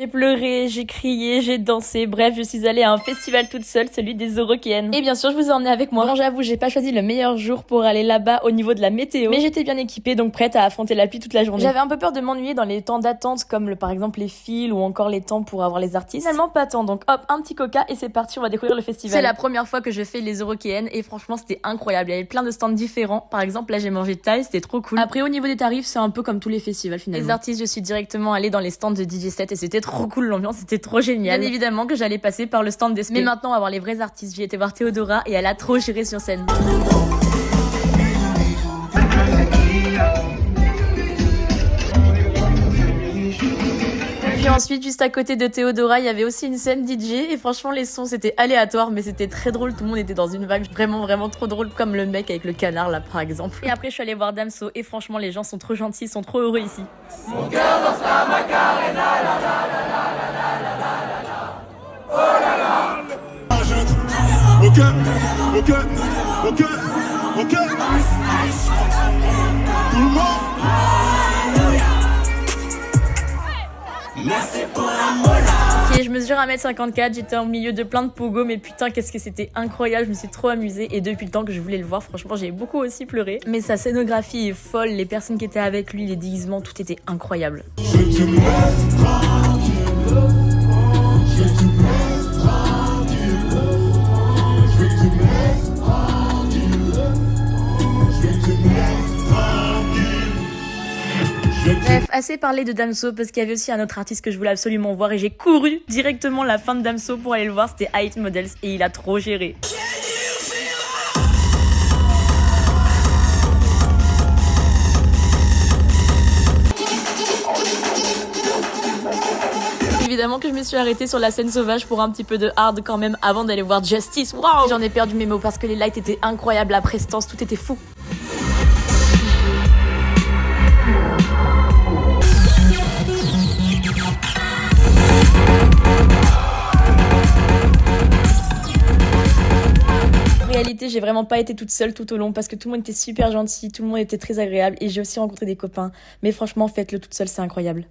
J'ai pleuré, j'ai crié, j'ai dansé, bref, je suis allée à un festival toute seule, celui des Eurokéennes. Et bien sûr, je vous ai emmené avec moi. Bon, j'avoue, j'ai pas choisi le meilleur jour pour aller là-bas au niveau de la météo, mais j'étais bien équipée, donc prête à affronter la pluie toute la journée. J'avais un peu peur de m'ennuyer dans les temps d'attente, comme par exemple les files ou encore les temps pour avoir les artistes. Finalement, pas tant, donc hop, un petit coca et c'est parti, on va découvrir le festival. C'est la première fois que je fais les Eurokéennes et franchement, c'était incroyable. Il y avait plein de stands différents. Par exemple, là, j'ai mangé Thaï, c'était trop cool. Après, au niveau des tarifs, c'est un peu comme tous les festivals finalement. Les artistes, je suis directement allée dans les stands de DJ7 et c'était trop cool, l'ambiance c'était trop génial. Bien évidemment que j'allais passer par le stand d'Espé. Mais maintenant, on va voir les vrais artistes. J'ai été voir Théodora et elle a trop géré sur scène. Puis ensuite, juste à côté de Théodora, il y avait aussi une scène DJ et franchement, les sons c'était aléatoire, mais c'était très drôle. Tout le monde était dans une vibe vraiment trop drôle, comme le mec avec le canard là par exemple. Et après, je suis allée voir Damso et franchement, les gens sont trop gentils, ils sont trop heureux ici. Mon cœur danse la Macarena, la la la la la la la la la. Oh là là. Ok. Tout le monde. Ok, je mesure 1m54, j'étais au milieu de plein de pogos, mais putain, qu'est-ce que c'était incroyable, je me suis trop amusée. Et depuis le temps que je voulais le voir, franchement, j'ai beaucoup aussi pleuré. Mais sa scénographie est folle, les personnes qui étaient avec lui, les déguisements, tout était incroyable. Bref, assez parlé de Damso parce qu'il y avait aussi un autre artiste que je voulais absolument voir et j'ai couru directement la fin de Damso pour aller le voir, c'était Height Models et il a trop géré. Évidemment que je me suis arrêtée sur la scène sauvage pour un petit peu de hard quand même avant d'aller voir Justice. Waouh, j'en ai perdu mes mots parce que les lights étaient incroyables, la prestance, tout était fou. En réalité, j'ai vraiment pas été toute seule tout au long parce que tout le monde était super gentil, tout le monde était très agréable et j'ai aussi rencontré des copains. Mais franchement, faites-le toute seule, c'est incroyable.